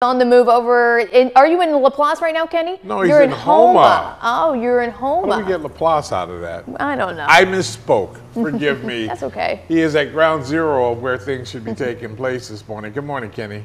On the move over are you in Laplace right now, Kenny? No, he's in Houma. Oh, you're in Houma. How do we get Laplace out of that? I don't know. I misspoke. Forgive me. That's okay. He is at ground zero of where things should be taking place this morning. Good morning, Kenny.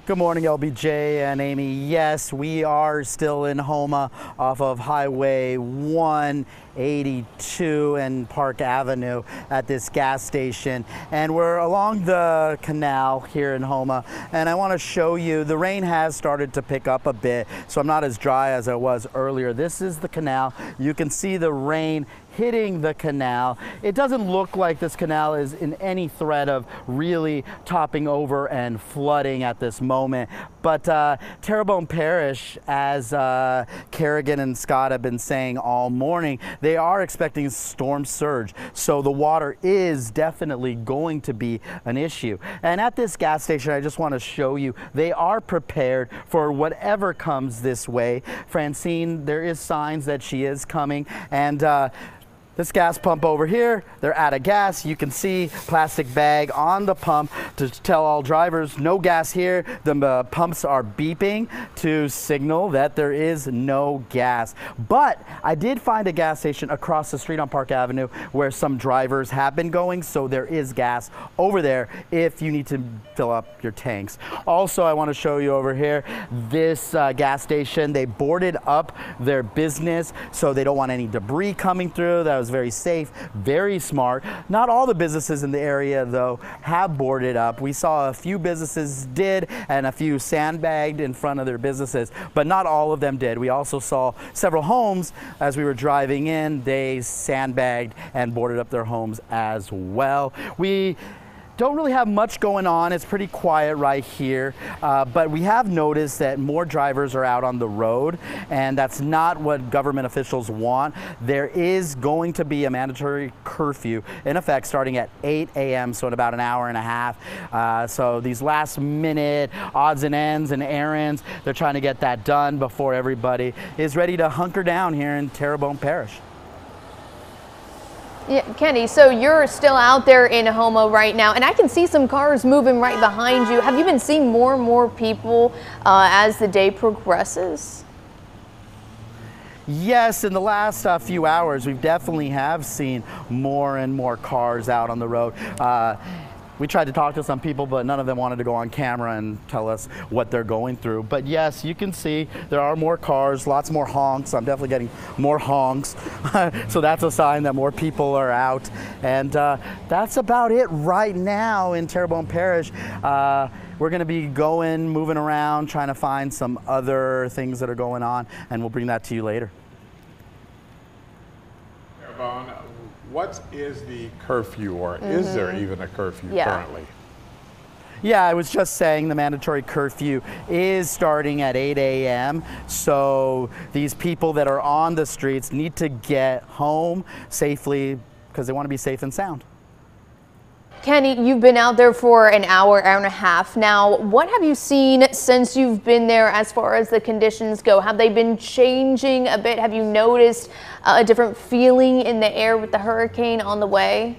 Good morning, LBJ and Amy. Yes, we are still in Houma off of Highway 182 and Park Avenue at this gas station. And we're along the canal here in Houma. And I want to show you, the rain has started to pick up a bit, so I'm not as dry as I was earlier. This is the canal. You can see the rain hitting the canal. It doesn't look like this canal is in any threat of really topping over and flooding at this moment. But Terrebonne Parish, as Kerrigan and Scott have been saying all morning, they are expecting a storm surge. So the water is definitely going to be an issue. And at this gas station, I just want to show you, they are prepared for whatever comes this way. Francine, there is signs that she is coming. And this gas pump over here, they're out of gas. You can see plastic bag on the pump to tell all drivers no gas here. The pumps are beeping to signal that there is no gas. But I did find a gas station across the street on Park Avenue where some drivers have been going, so there is gas over there if you need to fill up your tanks. Also, I want to show you over here, this gas station, they boarded up their business so they don't want any debris coming through. That was very safe, very smart. Not all the businesses in the area, though, have boarded up. We saw a few businesses did and a few sandbagged in front of their businesses, but not all of them did. We also saw several homes as we were driving in. They sandbagged and boarded up their homes as well. We don't really have much going on. It's pretty quiet right here, but we have noticed that more drivers are out on the road, and that's not what government officials want. There is going to be a mandatory curfew in effect starting at 8 a.m., so in about an hour and a half. So these last minute odds and ends and errands, they're trying to get that done before everybody is ready to hunker down here in Terrebonne Parish. Yeah, Kenny, so you're still out there in Houma right now, and I can see some cars moving right behind you. Have you been seeing more and more people as the day progresses? Yes, in the last few hours, we definitely have seen more and more cars out on the road. We tried to talk to some people, but none of them wanted to go on camera and tell us what they're going through. But yes, you can see there are more cars, lots more honks. I'm definitely getting more honks. So that's a sign that more people are out. And that's about it right now in Terrebonne Parish. We're going to be moving around, trying to find some other things that are going on, and we'll bring that to you later. Terrebonne, what is the curfew, or is there even a curfew currently? Yeah, I was just saying the mandatory curfew is starting at 8 a.m. So these people that are on the streets need to get home safely because they want to be safe and sound. Kenny, you've been out there for an hour and a half now. What have you seen since you've been there as far as the conditions go? Have they been changing a bit? Have you noticed a different feeling in the air with the hurricane on the way?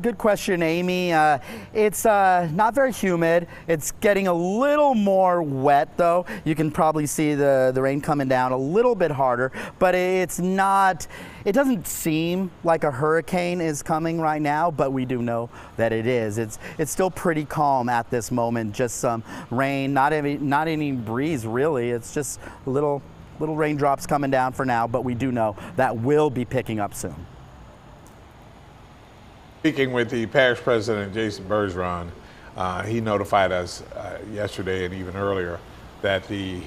Good question, Amy. It's not very humid. It's getting a little more wet, though. You can probably see the rain coming down a little bit harder, but it doesn't seem like a hurricane is coming right now, but we do know that it is. It's still pretty calm at this moment. Just some rain, not any breeze, really. It's just little raindrops coming down for now, but we do know that will be picking up soon. Speaking with the parish president, Jason Bergeron, he notified us yesterday and even earlier that the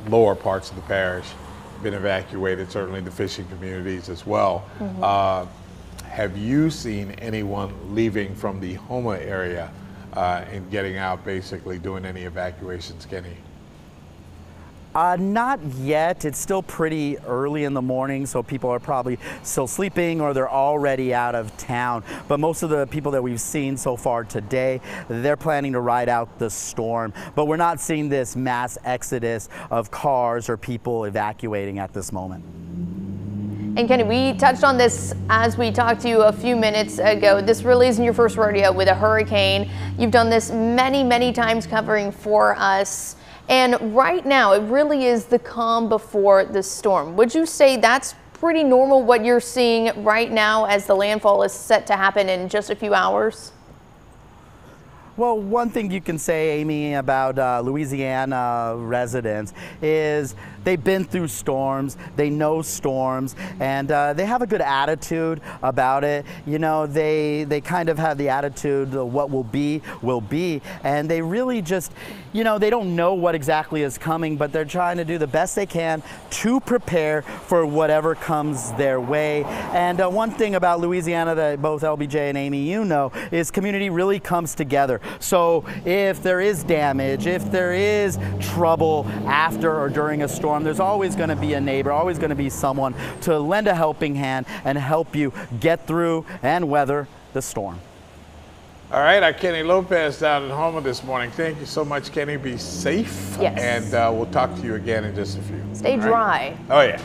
lower parts of the parish have been evacuated, certainly the fishing communities as well. Have you seen anyone leaving from the Houma area and getting out, basically doing any evacuations, Kenny? Not yet. It's still pretty early in the morning, so people are probably still sleeping or they're already out of town. But most of the people that we've seen so far today, they're planning to ride out the storm. But we're not seeing this mass exodus of cars or people evacuating at this moment. And Kenny, we touched on this as we talked to you a few minutes ago. This really isn't your first rodeo with a hurricane. You've done this many, many times covering for us. And right now, it really is the calm before the storm. Would you say that's pretty normal what you're seeing right now as the landfall is set to happen in just a few hours? Well, one thing you can say, Amy, about Louisiana residents is they've been through storms, they know storms, and they have a good attitude about it. You know, they kind of have the attitude of what will be, and they really just, you know, they don't know what exactly is coming, but they're trying to do the best they can to prepare for whatever comes their way. And one thing about Louisiana that both LBJ and Amy, you know, is community really comes together. So if there is damage, if there is trouble after or during a storm, there's always going to be a neighbor, always going to be someone to lend a helping hand and help you get through and weather the storm. All right, our Kenny Lopez down in Houma this morning. Thank you so much, Kenny. Be safe. Yes. And we'll talk to you again in just a few. Stay dry. Oh, yeah.